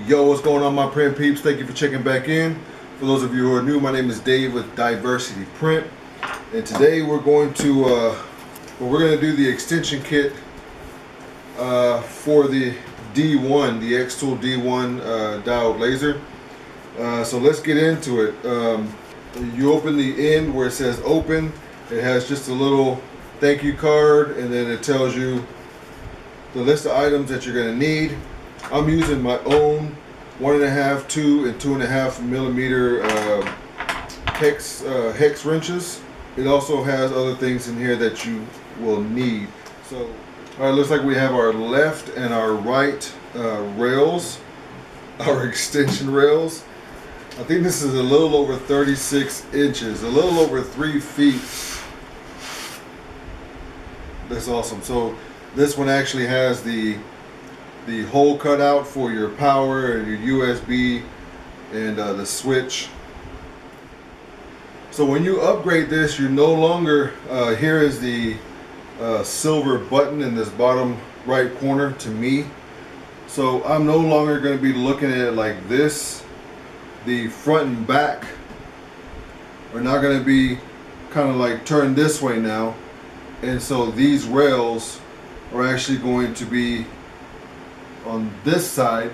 Yo, what's going on, my print peeps? Thank you for checking back in. For those of you who are new, my name is Dave with Diversity Print, and today we're going to do the extension kit for the D1, the Xtool D1 diode laser. So let's get into it. You open the end where it says open. It has just a little thank you card, and then it tells you the list of items that you're going to need. I'm using my own 1.5, 2, and 2.5 millimeter hex wrenches. It also has other things in here that you will need. So, all right, looks like we have our left and our right rails, our extension rails. I think this is a little over 36 inches, a little over 3 feet. That's awesome. So this one actually has the hole cut out for your power and your USB and the switch. So when you upgrade this, you no longer, here is the silver button in this bottom right corner to me. So I'm no longer going to be looking at it like this. The front and back are not going to be kind of like turned this way now. And so these rails are actually going to be on this side,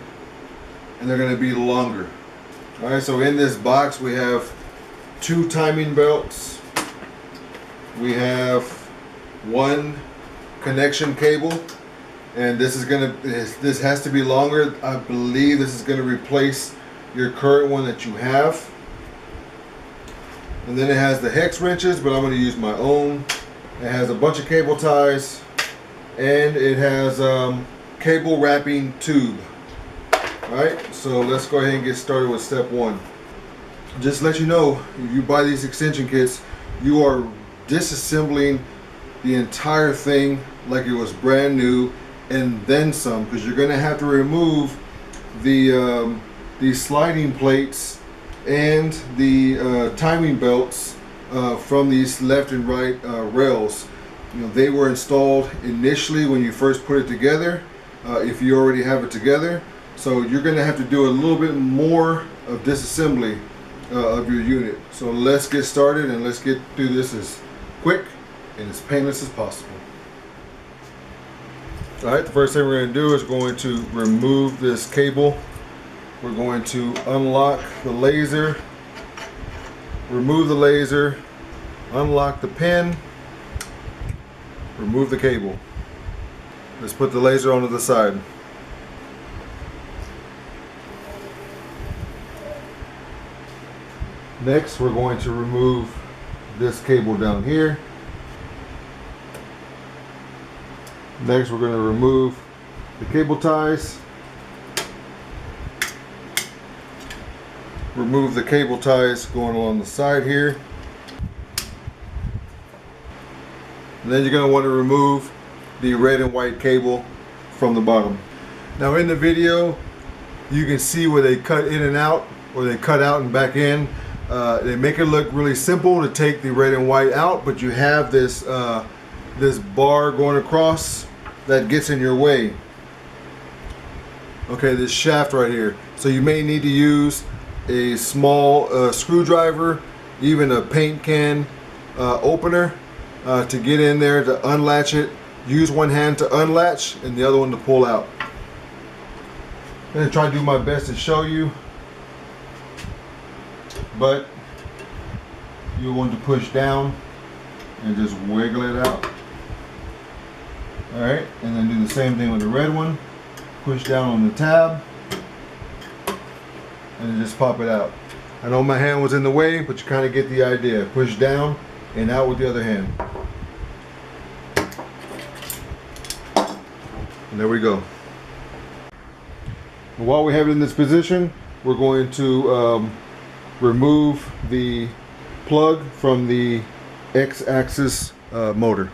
and they're going to be longer. All right, so in this box we have 2 timing belts. We have 1 connection cable, and this has to be longer. I believe this is going to replace your current one that you have. And then it has the hex wrenches, but I'm going to use my own. It has a bunch of cable ties, and it has cable wrapping tube. Alright, so let's go ahead and get started with step 1. Just to let you know, if you buy these extension kits, you are disassembling the entire thing like it was brand new and then some, because you're going to have to remove the sliding plates and the timing belts from these left and right rails. You know, they were installed initially when you first put it together, if you already have it together. So you're going to have to do a little bit more of disassembly of your unit. So let's get started, and let's get through this as quick and as painless as possible. Alright, the first thing we're going to do is going to remove this cable. We're going to unlock the laser, remove the laser, unlock the pin, remove the cable. Let's put the laser onto the side. Next, we're going to remove this cable down here. Next, we're going to remove the cable ties. Remove the cable ties going along the side here. And then you're going to want to remove the red and white cable from the bottom. Now in the video, you can see where they cut in and out, or they cut out and back in. They make it look really simple to take the red and white out, but you have this this bar going across that gets in your way. Okay, this shaft right here. So you may need to use a small screwdriver, even a paint can opener to get in there to unlatch it. Use one hand to unlatch and the other one to pull out. I'm going to try to do my best to show you, but you want to push down and just wiggle it out. Alright, and then do the same thing with the red one. Push down on the tab and just pop it out. I know my hand was in the way, but you kind of get the idea. Push down and out with the other hand. And there we go. And while we have it in this position, we're going to remove the plug from the X-axis motor.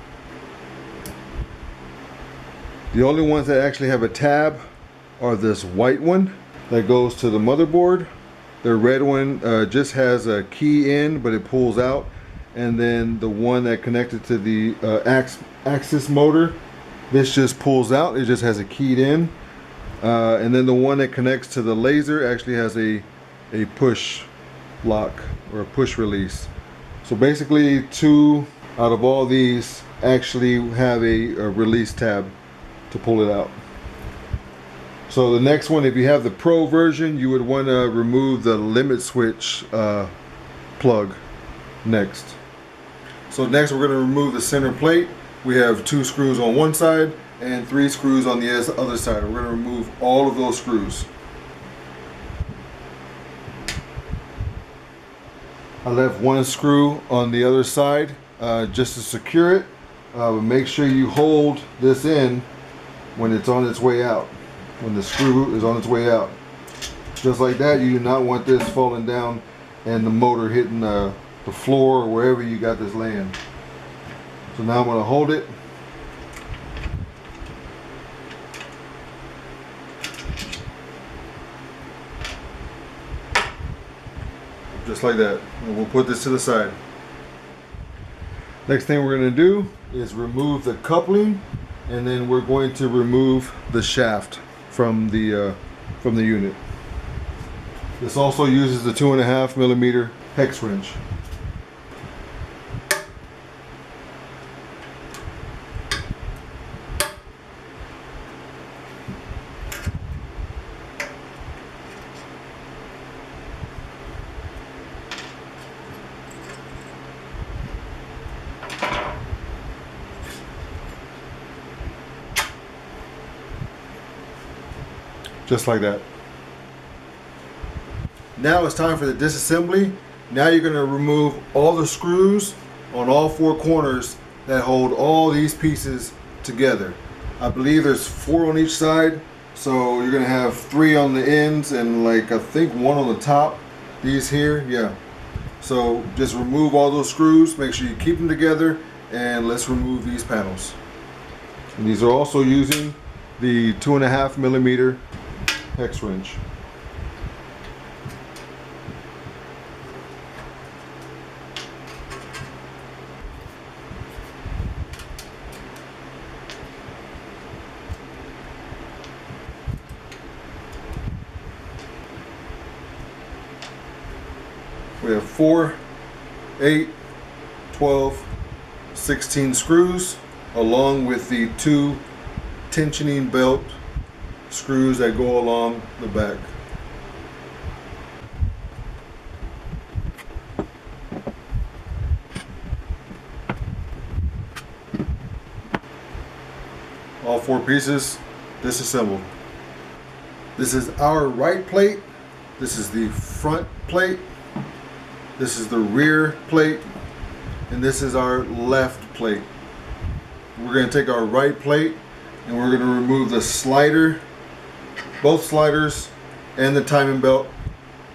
The only ones that actually have a tab are this white one that goes to the motherboard. The red one just has a key in, but it pulls out. And then the one that connected to the axis motor, this just pulls out. It just has a keyed in. And then the one that connects to the laser actually has a push lock or a push release. So basically 2 out of all these actually have a release tab to pull it out. So the next one, if you have the Pro version, you would want to remove the limit switch plug next. So next we're going to remove the center plate. We have 2 screws on one side and 3 screws on the other side. We're going to remove all of those screws. I left 1 screw on the other side just to secure it. Make sure you hold this in when it's on its way out. When the screw is on its way out. Just like that, you do not want this falling down and the motor hitting the floor or wherever you got this laying. So now I'm going to hold it. Just like that. And we'll put this to the side. Next thing we're going to do is remove the coupling, and then we're going to remove the shaft from the unit. This also uses the 2.5 millimeter hex wrench. Just like that. Now it's time for the disassembly. Now you're going to remove all the screws on all 4 corners that hold all these pieces together. I believe there's 4 on each side, so you're going to have 3 on the ends and like I think 1 on the top. These here, yeah. So just remove all those screws, make sure you keep them together, and let's remove these panels. And these are also using the 2.5 millimeter hex wrench. We have 4, 8, 12, 16 screws along with the 2 tensioning belt screws that go along the back. All 4 pieces disassembled. This is our right plate. This is the front plate. This is the rear plate. And this is our left plate. We're going to take our right plate and we're going to remove the slider, both sliders and the timing belt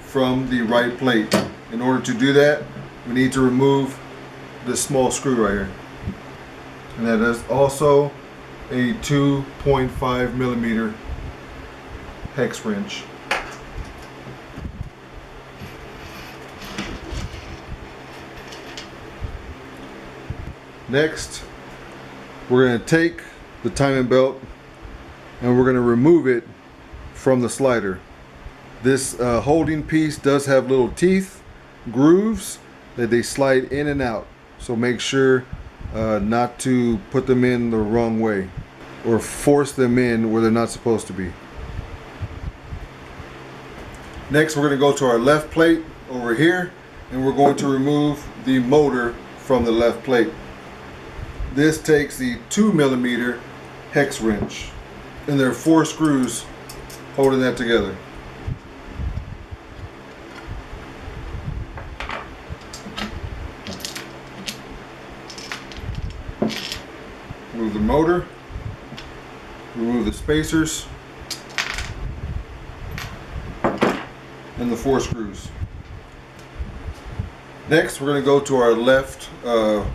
from the right plate. In order to do that, we need to remove this small screw right here. And that is also a 2.5 millimeter hex wrench. Next, we're going to take the timing belt and we're going to remove it from the slider. This holding piece does have little teeth, grooves that they slide in and out. So make sure not to put them in the wrong way or force them in where they're not supposed to be. Next, we're going to go to our left plate over here and we're going to remove the motor from the left plate. This takes the 2 millimeter hex wrench, and there are 4 screws holding that together. Remove the motor, remove the spacers, and the 4 screws. Next, we're going to go to our left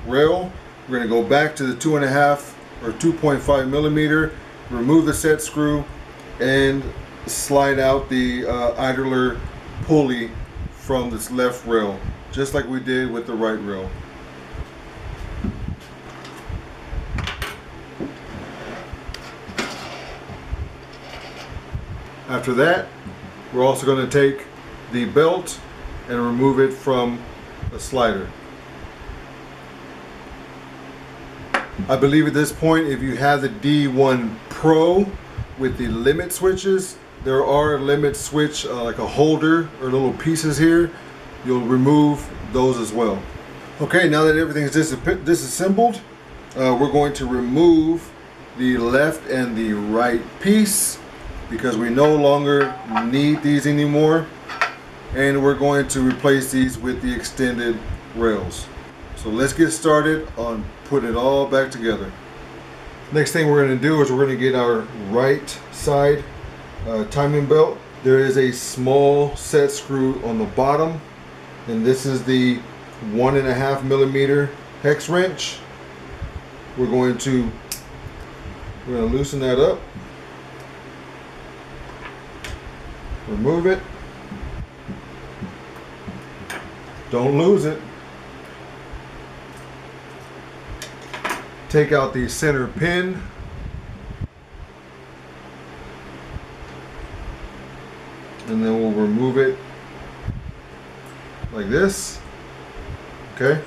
rail. We're going to go back to the 2.5 or 2.5 millimeter, remove the set screw, and slide out the idler pulley from this left rail, just like we did with the right rail. After that, we're also going to take the belt and remove it from the slider. I believe at this point, if you have the D1 Pro with the limit switches, there are a limit switch like a holder or little pieces here. You'll remove those as well. Okay, now that everything is disassembled, we're going to remove the left and the right piece because we no longer need these anymore, and we're going to replace these with the extended rails. So let's get started on putting it all back together. Next thing we're going to do is we're going to get our right side timing belt. There is a small set screw on the bottom, and this is the 1.5 millimeter hex wrench. We're going to loosen that up, remove it, don't lose it. Take out the center pin, and then we'll remove it like this. Okay.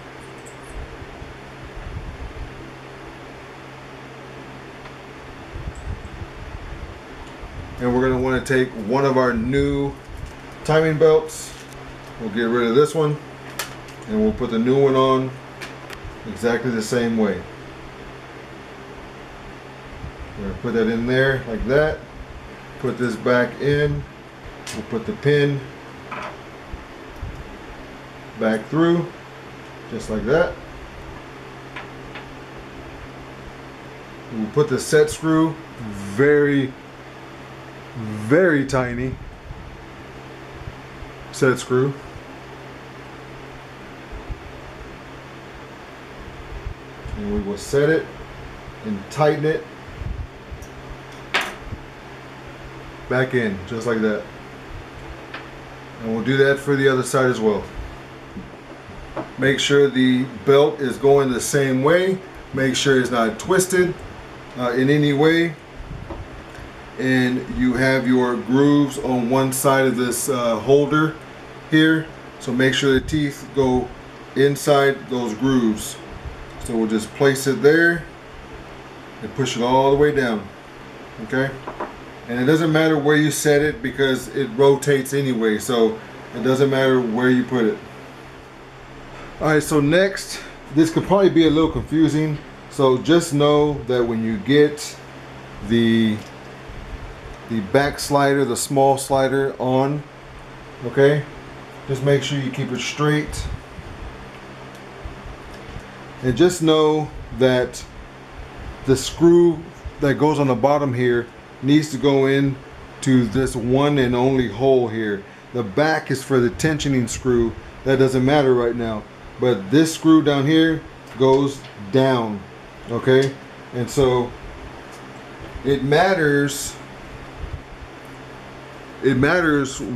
And we're going to want to take one of our new timing belts. We'll get rid of this one, and we'll put the new one on exactly the same way. We're going to put that in there like that. Put this back in. We'll put the pin back through, just like that. We'll put the set screw very tiny set screw. And we will set it and tighten it back in, just like that. And we'll do that for the other side as well. Make sure the belt is going the same way. Make sure it's not twisted in any way. And you have your grooves on one side of this holder here. So make sure the teeth go inside those grooves. So we'll just place it there and push it all the way down. Okay? And it doesn't matter where you set it because it rotates anyway. So it doesn't matter where you put it. Alright, so next, this could probably be a little confusing. So just know that when you get the back slider, the small slider on, okay, just make sure you keep it straight. And just know that the screw that goes on the bottom here needs to go in to this one and only hole here. The back is for the tensioning screw. That doesn't matter right now. But this screw down here goes down, okay? And so it matters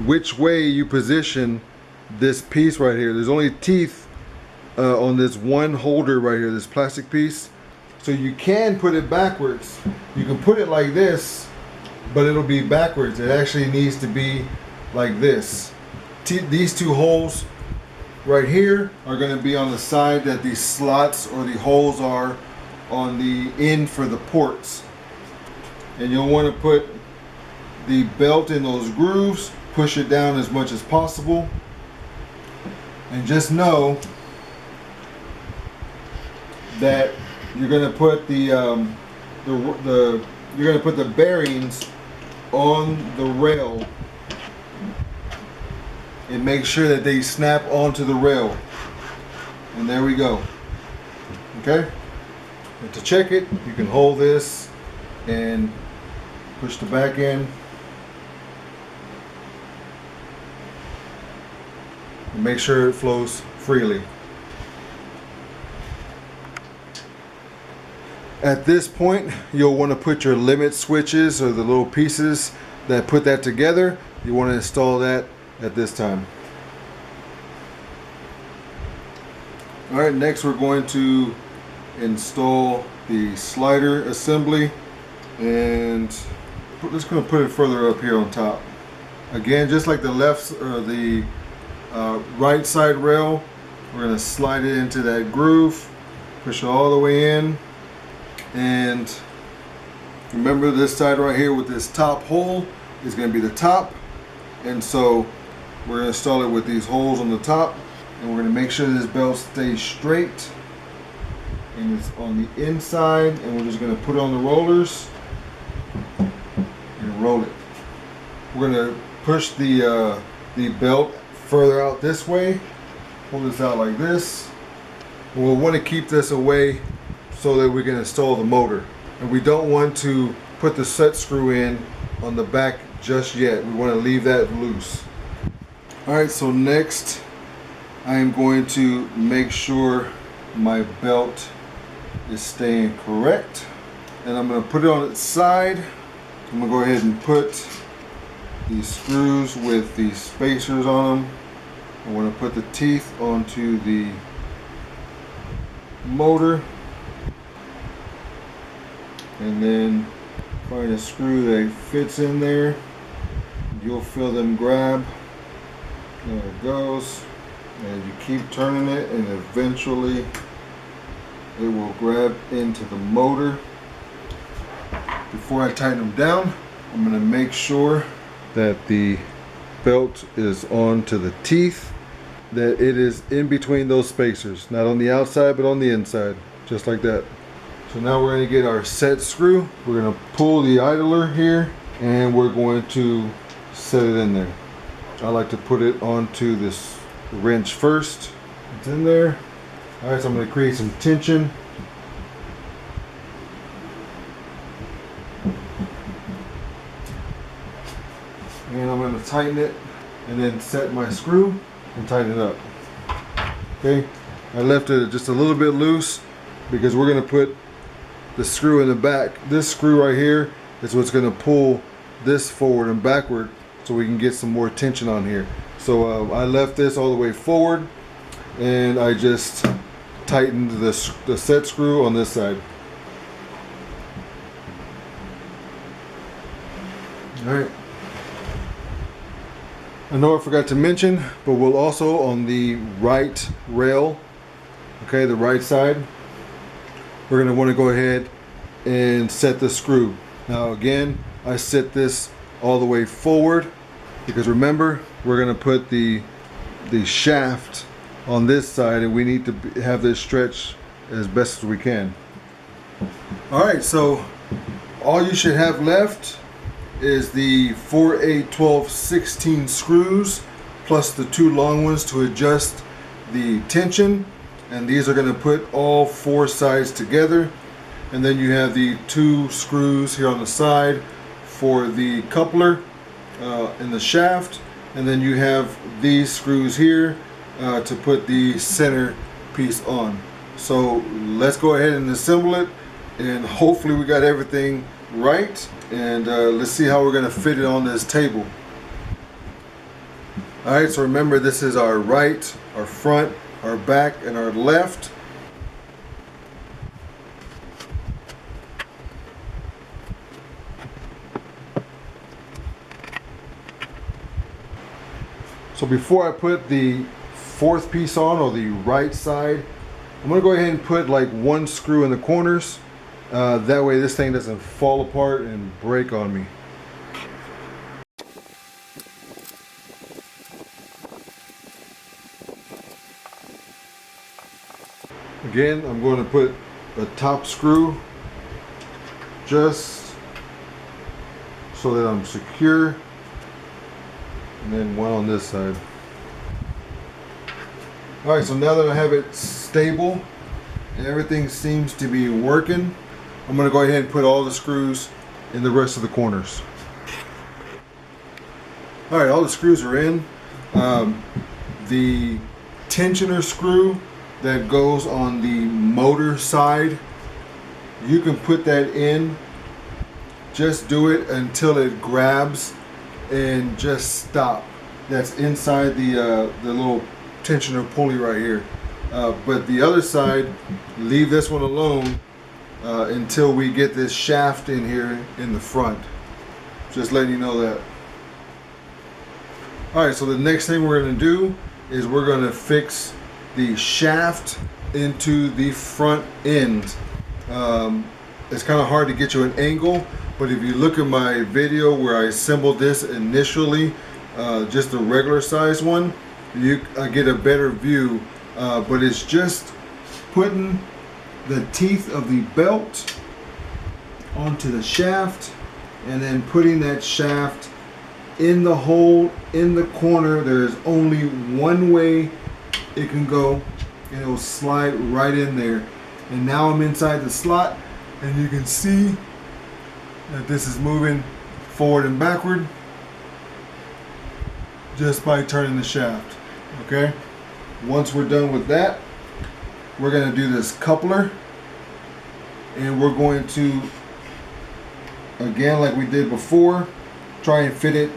which way you position this piece right here. There's only teeth on this one holder right here, this plastic piece. So you can put it backwards. You can put it like this, but it'll be backwards. It actually needs to be like this. These two holes right here are going to be on the side that the slots or the holes are on the end for the ports. And you'll want to put the belt in those grooves, push it down as much as possible, and just know that you're going to put the bearings on the rail and make sure that they snap onto the rail. And there we go. Okay? And to check it, you can hold this and push the back in. And make sure it flows freely. At this point, you'll want to put your limit switches or the little pieces that put that together. You want to install that at this time. Alright, next we're going to install the slider assembly, and just going to put it further up here on top. Again, just like the left or the right side rail, we're going to slide it into that groove, push it all the way in, and remember this side right here with this top hole is going to be the top, and so we're going to install it with these holes on the top, and we're going to make sure this belt stays straight and it's on the inside, and we're just going to put it on the rollers and roll it. We're going to push the belt further out this way, pull this out like this. We'll want to keep this away so that we can install the motor, and we don't want to put the set screw in on the back just yet. We want to leave that loose. Alright, so next I am going to make sure my belt is staying correct, and I'm going to put it on its side. I'm going to go ahead and put these screws with these spacers on them. I want to put the teeth onto the motor, and then find a screw that fits in there. You'll feel them grab. There it goes, and you keep turning it, and eventually it will grab into the motor. Before I tighten them down, I'm going to make sure that the belt is onto the teeth, that it is in between those spacers, not on the outside but on the inside, just like that. So now we're going to get our set screw. We're going to pull the idler here, and we're going to set it in there. I like to put it onto this wrench first. It's in there. Alright, so I'm going to create some tension. And I'm going to tighten it, and then set my screw and tighten it up. Okay, I left it just a little bit loose because we're going to put the screw in the back. This screw right here is what's going to pull this forward and backward, so we can get some more tension on here. So I left this all the way forward, and I just tightened the set screw on this side. Alright. I know I forgot to mention, but we'll also on the right rail, okay, the right side, we're going to want to go ahead and set the screw. Now again, I set this all the way forward because remember, we're going to put the shaft on this side, and we need to have this stretch as best as we can. Alright, so all you should have left is the 4, 8, 12, 16 screws plus the 2 long ones to adjust the tension, and these are going to put all 4 sides together. And then you have the 2 screws here on the side for the coupler in the shaft, and then you have these screws here to put the center piece on. So let's go ahead and assemble it, and hopefully we got everything right, and let's see how we're going to fit it on this table. Alright, so remember, this is our right, our front, our back, and our left. So before I put the 4th piece on, or the right side, I'm going to go ahead and put like 1 screw in the corners. That way this thing doesn't fall apart and break on me. Again, I'm going to put a top screw just so that I'm secure, and then 1 on this side. Alright, so now that I have it stable and everything seems to be working, I'm going to go ahead and put all the screws in the rest of the corners. Alright, all the screws are in. The tensioner screw that goes on the motor side, you can put that in. Just do it until it grabs and just stop. That's inside the little tensioner pulley right here. But the other side, leave this one alone until we get this shaft in here in the front. Just letting you know that. Alright, so the next thing we're going to do is we're going to fix the shaft into the front end. It's kind of hard to get you an angle, but if you look at my video where I assembled this initially, just a regular size one, you get a better view, but it's just putting the teeth of the belt onto the shaft and then putting that shaft in the hole in the corner. There's only one way it can go, and it will slide right in there. And now I'm inside the slot, and you can see that this is moving forward and backward just by turning the shaft. Okay, once we're done with that, we're going to do this coupler, and we're going to, again like we did before, try and fit it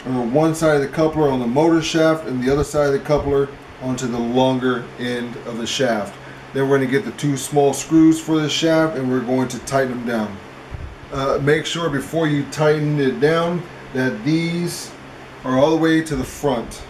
on one side of the coupler on the motor shaft and the other side of the coupler onto the longer end of the shaft. Then we're going to get the two small screws for the shaft, and we're going to tighten them down. Make sure before you tighten it down that these are all the way to the front.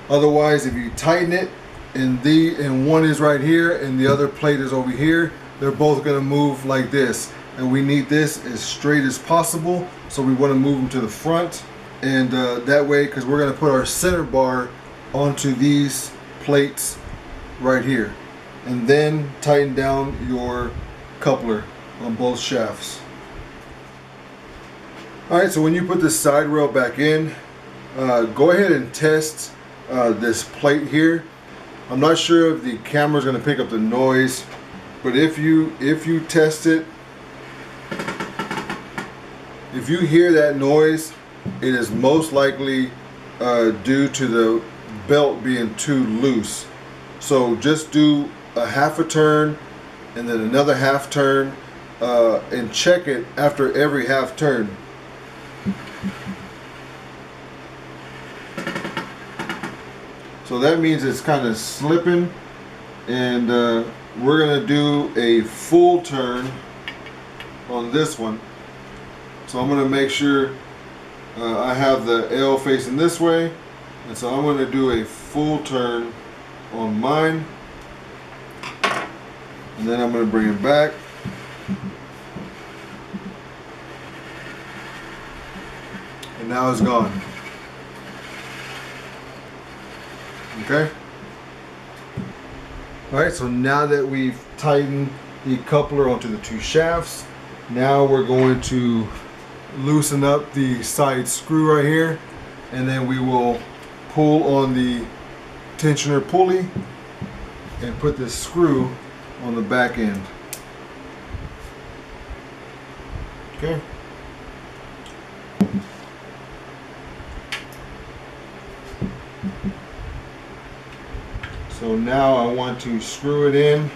Otherwise, if you tighten it and one is right here and the other plate is over here, they're both going to move like this, and we need this as straight as possible, so we want to move them to the front. And that way, because we're going to put our center bar onto these plates right here, and then tighten down your coupler on both shafts. Alright, so when you put the side rail back in, go ahead and test this plate here. I'm not sure if the camera's going to pick up the noise, but if you test it, if you hear that noise, it is most likely due to the belt being too loose. So just do a half a turn and then another half turn, and check it after every half turn. So that means it's kind of slipping, and we're going to do a full turn on this one. So I'm going to make sure I have the L facing this way, and so I'm going to do a full turn on mine, and then I'm going to bring it back. And now it's gone. Okay. Alright, so now that we've tightened the coupler onto the two shafts, now we're going to loosen up the side screw right here, and then we will pull on the tensioner pulley and put this screw on the back end. Okay. So now I want to screw it in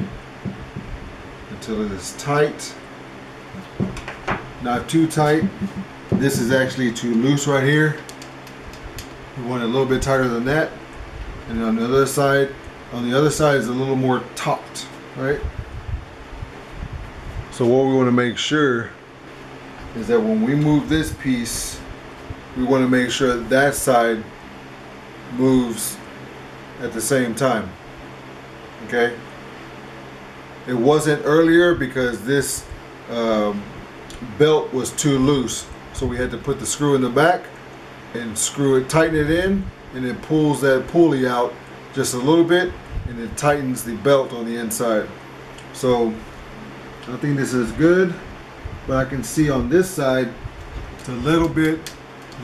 until it is tight. Not too tight. This is actually too loose right here. We want it a little bit tighter than that. And on the other side is a little more taut, right? So what we want to make sure is that when we move this piece, we want to make sure that side moves at the same time. Okay? It wasn't earlier because this belt was too loose, so we had to put the screw in the back and tighten it in, and it pulls that pulley out just a little bit, and it tightens the belt on the inside. So I think this is good, but I can see on this side it's a little bit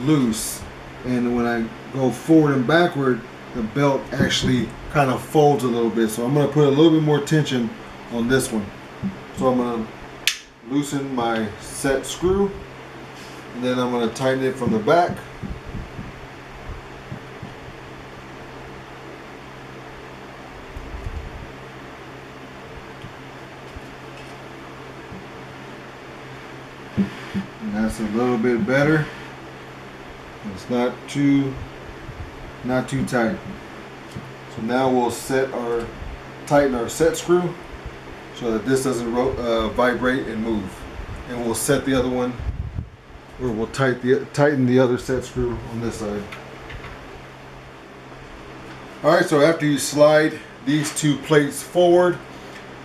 loose, and when I go forward and backward, the belt actually kind of folds a little bit. So I'm going to put a little bit more tension on this one. So I'm going to loosen my set screw, and then I'm going to tighten it from the back. And that's a little bit better. It's not too tight. So now we'll tighten our set screw so that this doesn't vibrate and move. And we'll set the other one, or we'll tighten the other set screw on this side. Alright, so after you slide these two plates forward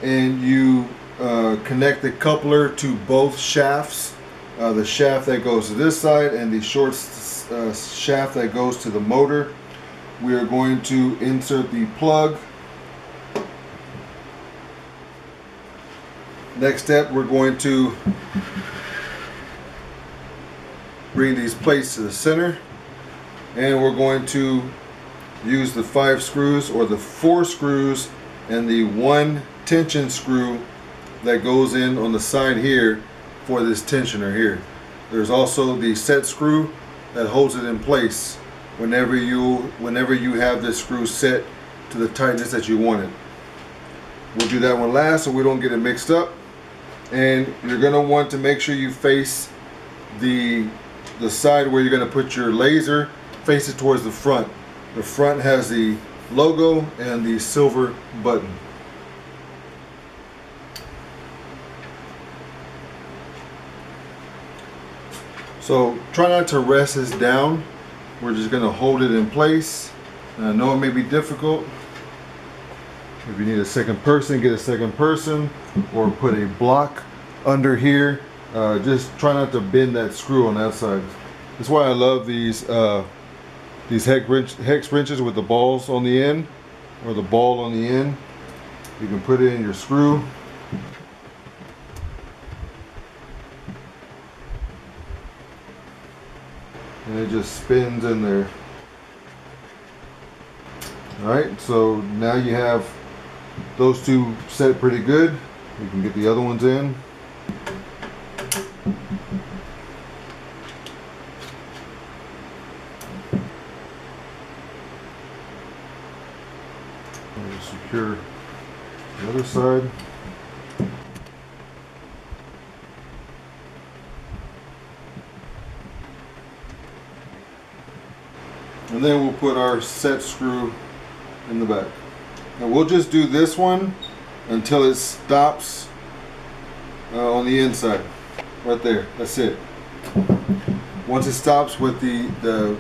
and you connect the coupler to both shafts, the shaft that goes to this side and the short shaft that goes to the motor, we are going to insert the plug. Next step, we're going to bring these plates to the center, and we're going to use the 5 screws or the 4 screws and the 1 tension screw that goes in on the side here for this tensioner here. There's also the set screw that holds it in place whenever you have this screw set to the tightness that you want it. We'll do that one last so we don't get it mixed up. And you're going to want to make sure you face the side where you're going to put your laser, face it towards the front. The front has the logo and the silver button. So try not to rest this down. We're just going to hold it in place. And I know it may be difficult. If you need a second person, get a second person, or put a block under here. Just try not to bend that screw on that side. That's why I love these hex wrenches with the balls on the end, or the ball on the end. You can put it in your screw. And it just spins in there. Alright, so now you have those two set pretty good. You can get the other ones in. Secure the other side. And then we'll put our set screw in the back. And we'll just do this one until it stops on the inside. Right there. That's it. Once it stops with the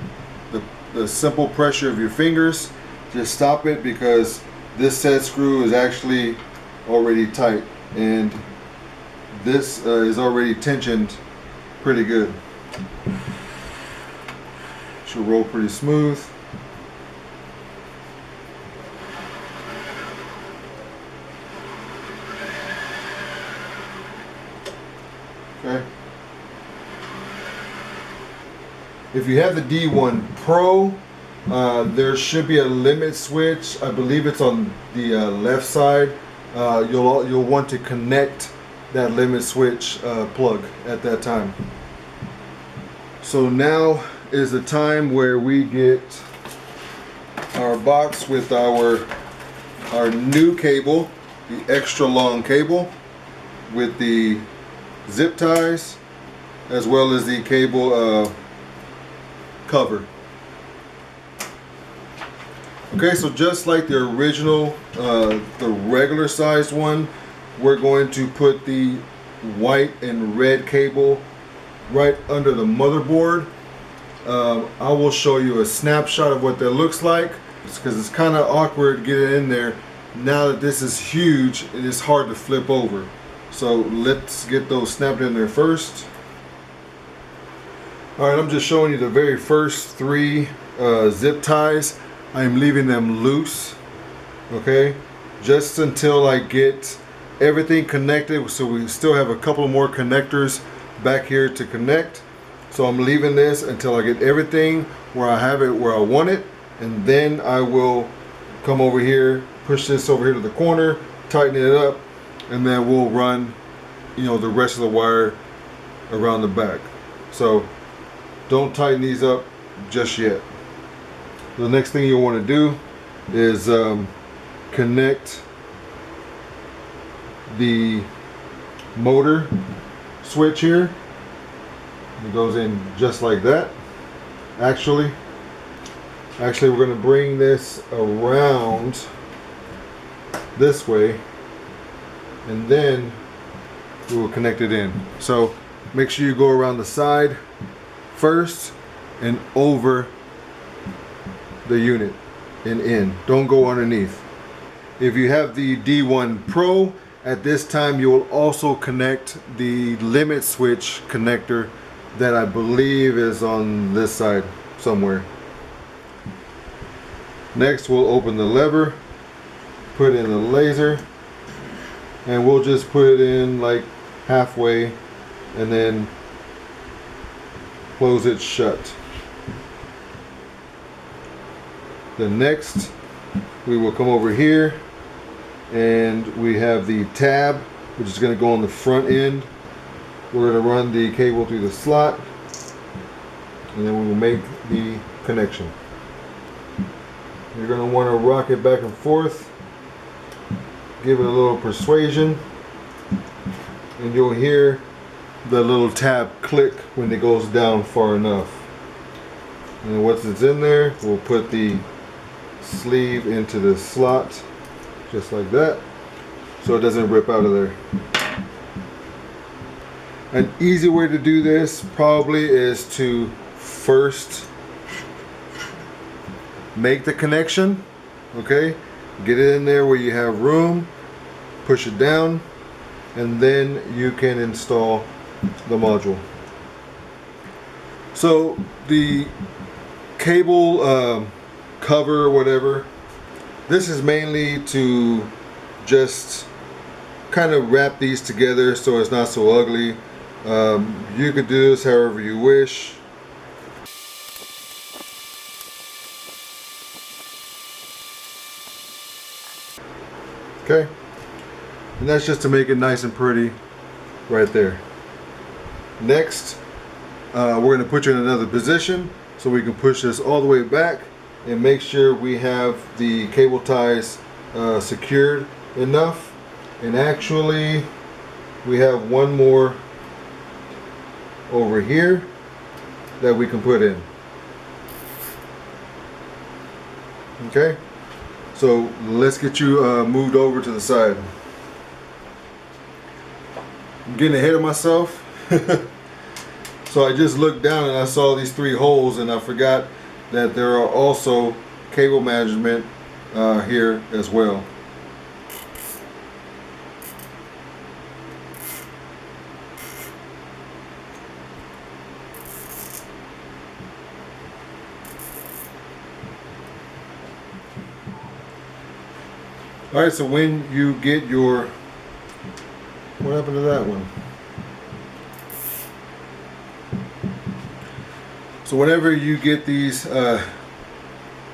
simple pressure of your fingers, just stop it, because this set screw is actually already tight and this is already tensioned pretty good. Should roll pretty smooth. Okay. If you have the D1 Pro, there should be a limit switch. I believe it's on the left side. You'll want to connect that limit switch plug at that time. So now is the time where we get our box with our new cable, the extra long cable with the zip ties, as well as the cable cover. Okay, so just like the original, the regular sized one, we're going to put the white and red cable right under the motherboard. I will show you a snapshot of what that looks like, because it's kind of awkward getting in there. Now that this is huge, it is hard to flip over. So let's get those snapped in there first. Alright, I'm just showing you the very first 3 zip ties. I'm leaving them loose, okay, just until I get everything connected. So we still have a couple more connectors back here to connect. So I'm leaving this until I get everything where I have it where I want it, and then I will come over here, push this over here to the corner, tighten it up, and then we'll run, you know, the rest of the wire around the back. So don't tighten these up just yet. The next thing you'll want to do is connect the motor switch here. It goes in just like that. Actually we're going to bring this around this way, and then we will connect it in. So make sure you go around the side first and over the unit. and in. Don't go underneath. If you have the D1 Pro, at this time you will also connect the limit switch connector that I believe is on this side somewhere. Next, we'll open the lever, put in the laser, and we'll just put it in like halfway and then close it shut. Then next, we will come over here and we have the tab, which is going to go on the front end. We're going to run the cable through the slot, and then we will make the connection. You're going to want to rock it back and forth, give it a little persuasion, and you'll hear the little tab click when it goes down far enough. And once it's in there, we'll put the sleeve into the slot just like that, so it doesn't rip out of there. An easy way to do this probably is to first make the connection, okay? Get it in there where you have room, push it down, and then you can install the module. So the cable cover or whatever, this is mainly to just kind of wrap these together so it's not so ugly. You could do this however you wish. Okay, and that's just to make it nice and pretty right there. Next, we're going to put you in another position so we can push this all the way back and make sure we have the cable ties secured enough. And actually, we have one more over here that we can put in. Okay, so let's get you moved over to the side. I'm getting ahead of myself. So I just looked down and I saw these 3 holes, and I forgot that there are also cable management here as well. Alright, so when you get your, what happened to that one? So whenever you get these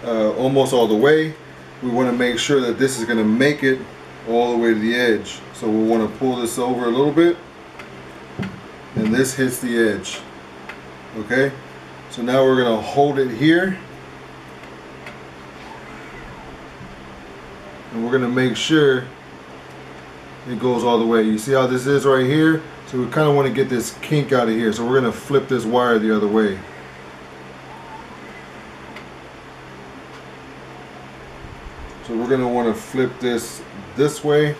almost all the way, we want to make sure that this is going to make it all the way to the edge. So we want to pull this over a little bit, and this hits the edge. Okay, so now we're going to hold it here, and we're going to make sure it goes all the way. You see how this is right here? So we kind of want to get this kink out of here. So we're going to flip this wire the other way. So we're going to want to flip this way.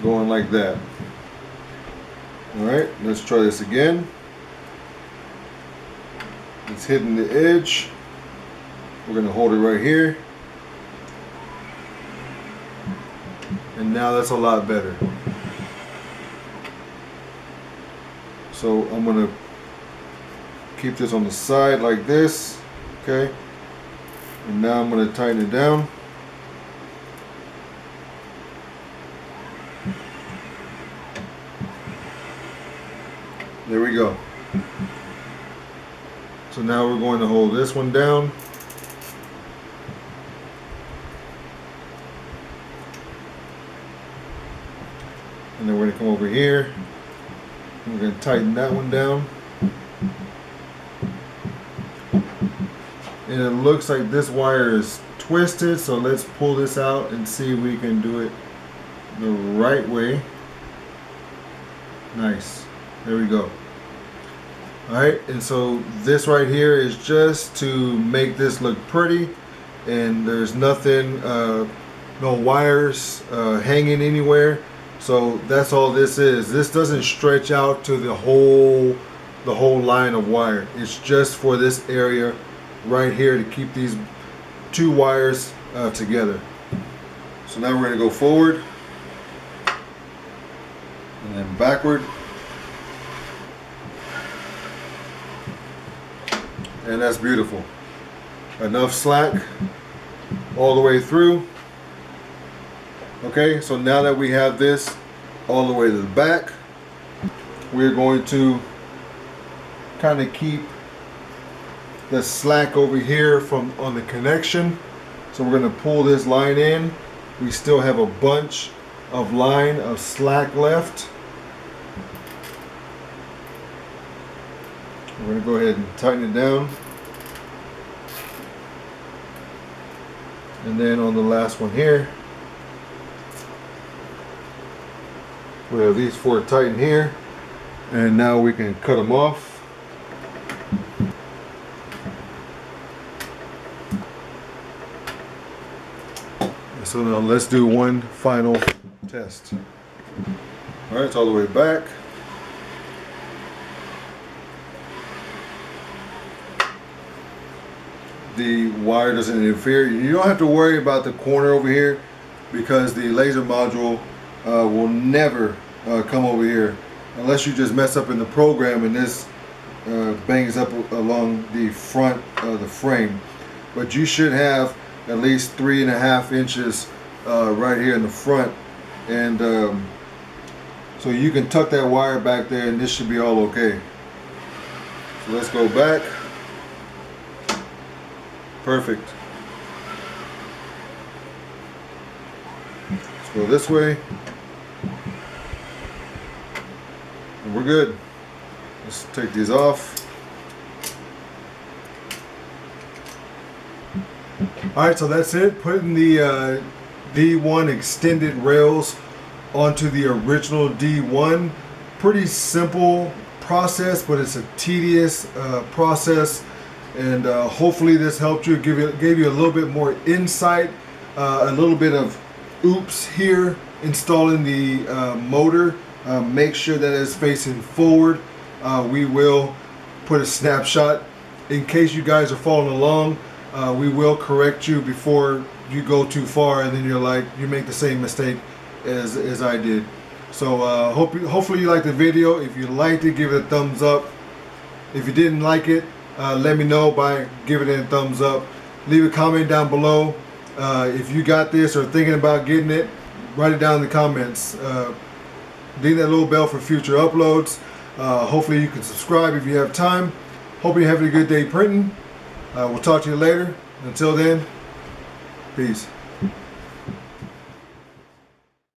Going like that. Alright, let's try this again. It's hitting the edge. We're going to hold it right here. And now that's a lot better. So I'm going to keep this on the side like this. Okay. And now I'm going to tighten it down. There we go. So now we're going to hold this one down. And then we're going to come over here. We're going to tighten that one down. And it looks like this wire is twisted, so let's pull this out and see if we can do it the right way. Nice. There we go. Alright, and so this right here is just to make this look pretty, and there's nothing no wires hanging anywhere. So that's all this is. This doesn't stretch out to the whole line of wire. It's just for this area right here to keep these two wires together. So now we're going to go forward and then backward. And that's beautiful. Enough slack all the way through. Okay, so now that we have this all the way to the back, we're going to kind of keep the slack over here on the connection. So we're going to pull this line in. We still have a bunch of line of slack left. We're going to go ahead and tighten it down. And then on the last one here, we have these four tightened here. And now we can cut them off. So now let's do one final test. All right, it's all the way back. The wire doesn't interfere. You don't have to worry about the corner over here because the laser module will never come over here unless you just mess up in the program and this bangs up along the front of the frame. But you should have at least 3.5 inches right here in the front, and so you can tuck that wire back there and this should be all okay. So let's go back. Perfect. Let's go this way. And we're good. Let's take these off. Alright, so that's it. Putting the D1 extended rails onto the original D1. Pretty simple process, but it's a tedious process. And hopefully this helped you, gave you a little bit more insight, a little bit of oops here installing the motor. Make sure that it's facing forward. We will put a snapshot in case you guys are following along. We will correct you before you go too far and then you make the same mistake as I did. So hopefully you liked the video. If you liked it, give it a thumbs up. If you didn't like it, let me know by giving it a thumbs up. Leave a comment down below. If you got this or thinking about getting it, write it down in the comments. Ding that little bell for future uploads. Hopefully you can subscribe if you have time. Hope you're having a good day printing. We'll talk to you later. Until then, peace.